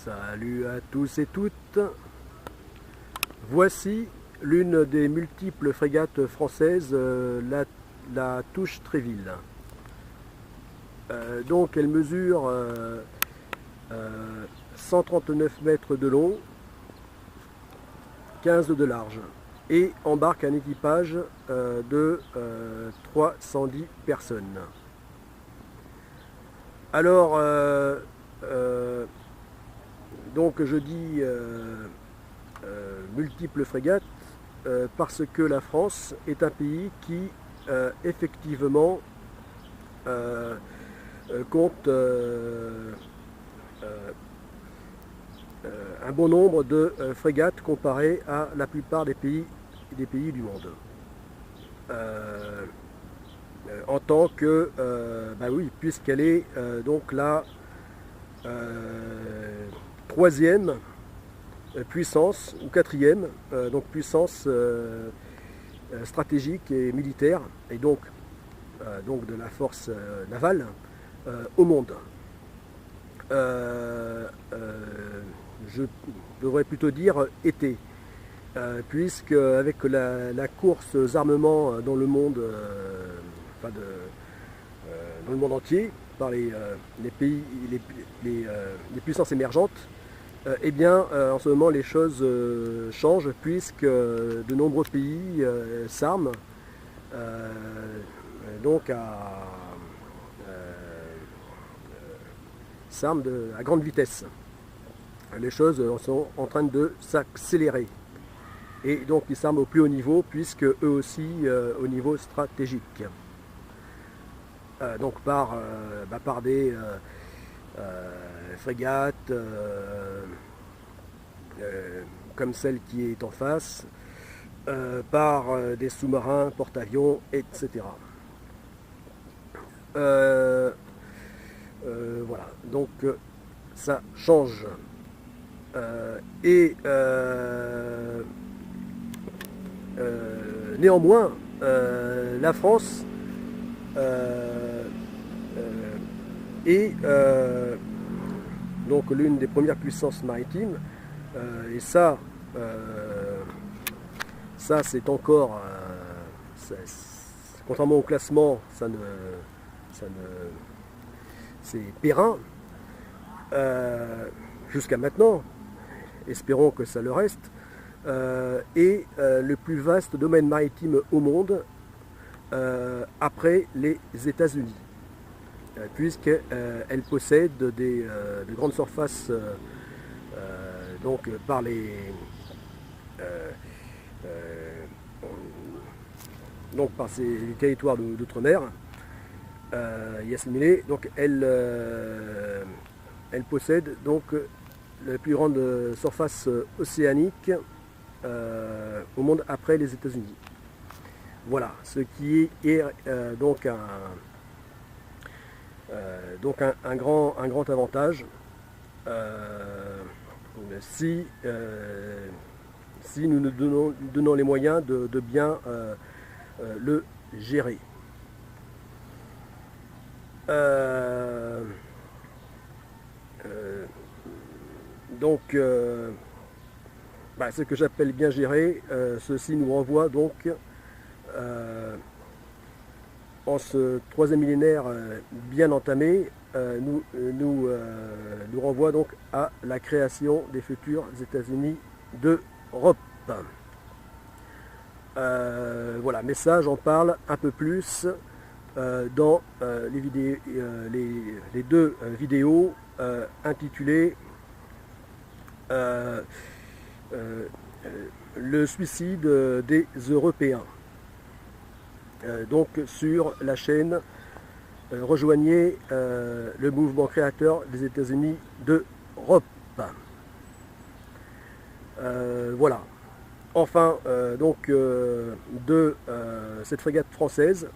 Salut à tous et toutes. Voici l'une des multiples frégates françaises, la Touche Tréville. Donc elle mesure 139 mètres de long, 15 de large et embarque un équipage de 310 personnes. Alors, donc je dis multiples frégates parce que la France est un pays qui effectivement compte un bon nombre de frégates comparé à la plupart des pays du monde. En tant que, oui, puisqu'elle est donc la troisième puissance, ou quatrième, donc puissance stratégique et militaire, et donc de la force navale au monde. Je devrais plutôt dire été, puisque avec la course aux armements dans le monde, dans le monde entier, par les pays, les puissances émergentes, eh bien, en ce moment, les choses changent puisque de nombreux pays s'arment donc à grande vitesse. Les choses sont en train de s'accélérer. Et donc, ils s'arment au plus haut niveau puisque eux aussi au niveau stratégique. Donc par des frégates comme celle qui est en face, par des sous-marins, porte-avions, etc. Voilà, donc ça change. Néanmoins, la France est donc l'une des premières puissances maritimes, et ça c'est encore, contrairement au classement, c'est périn jusqu'à maintenant. Espérons que ça le reste. Et le plus vaste domaine maritime au monde après les États-Unis, puisqu'elle possède de grandes surfaces donc par les donc par ces territoires d'outre-mer y assimilés. Donc elle possède donc la plus grande surface océanique au monde après les États-Unis. Voilà, ce qui est donc un grand avantage si nous nous donnons les moyens de bien le gérer. Ce que j'appelle bien gérer, ceci nous renvoie donc en ce troisième millénaire bien entamé, nous renvoie donc à la création des futurs États-Unis d'Europe. Voilà, mais ça j'en parle un peu plus dans les deux vidéos intitulées le suicide des Européens. Donc sur la chaîne, rejoignez le mouvement créateur des États-Unis d'Europe. Voilà. Enfin, de cette frégate française,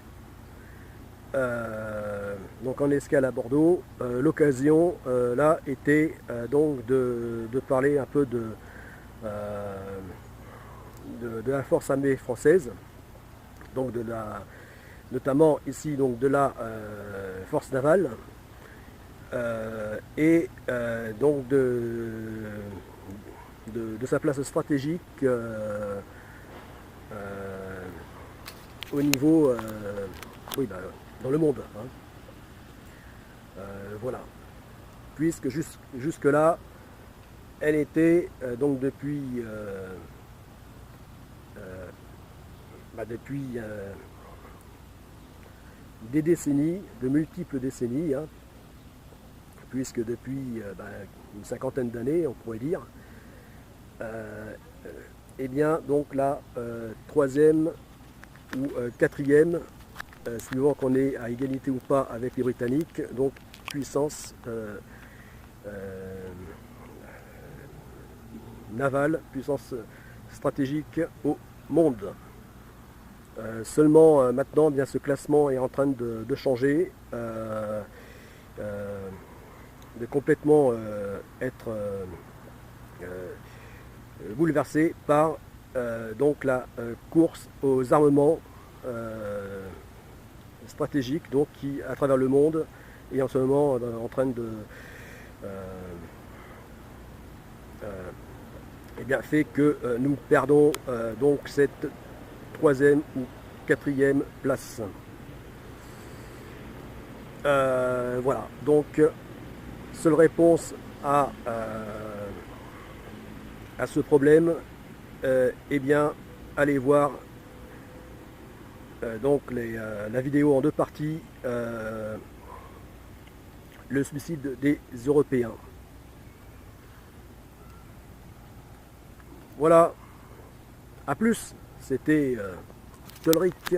donc en escale à Bordeaux, l'occasion là était donc de parler un peu de la force armée française, donc notamment ici donc de la force navale, et donc de sa place stratégique au niveau, oui, dans le monde. Hein. Voilà. Puisque jusque-là, elle était donc depuis des décennies, de multiples décennies, hein, puisque depuis une cinquantaine d'années, on pourrait dire, et bien donc la troisième ou quatrième, suivant qu'on est à égalité ou pas avec les Britanniques, donc puissance navale, puissance stratégique au monde. Seulement maintenant, bien, ce classement est en train de changer, de complètement être bouleversé par donc la course aux armements stratégiques, donc qui à travers le monde est en ce moment en train de eh bien, fait que nous perdons donc cette troisième ou quatrième place. Voilà, donc seule réponse à ce problème, eh bien, allez voir donc la vidéo en deux parties, le suicide des Européens. Voilà, à plus, c'était Tolric.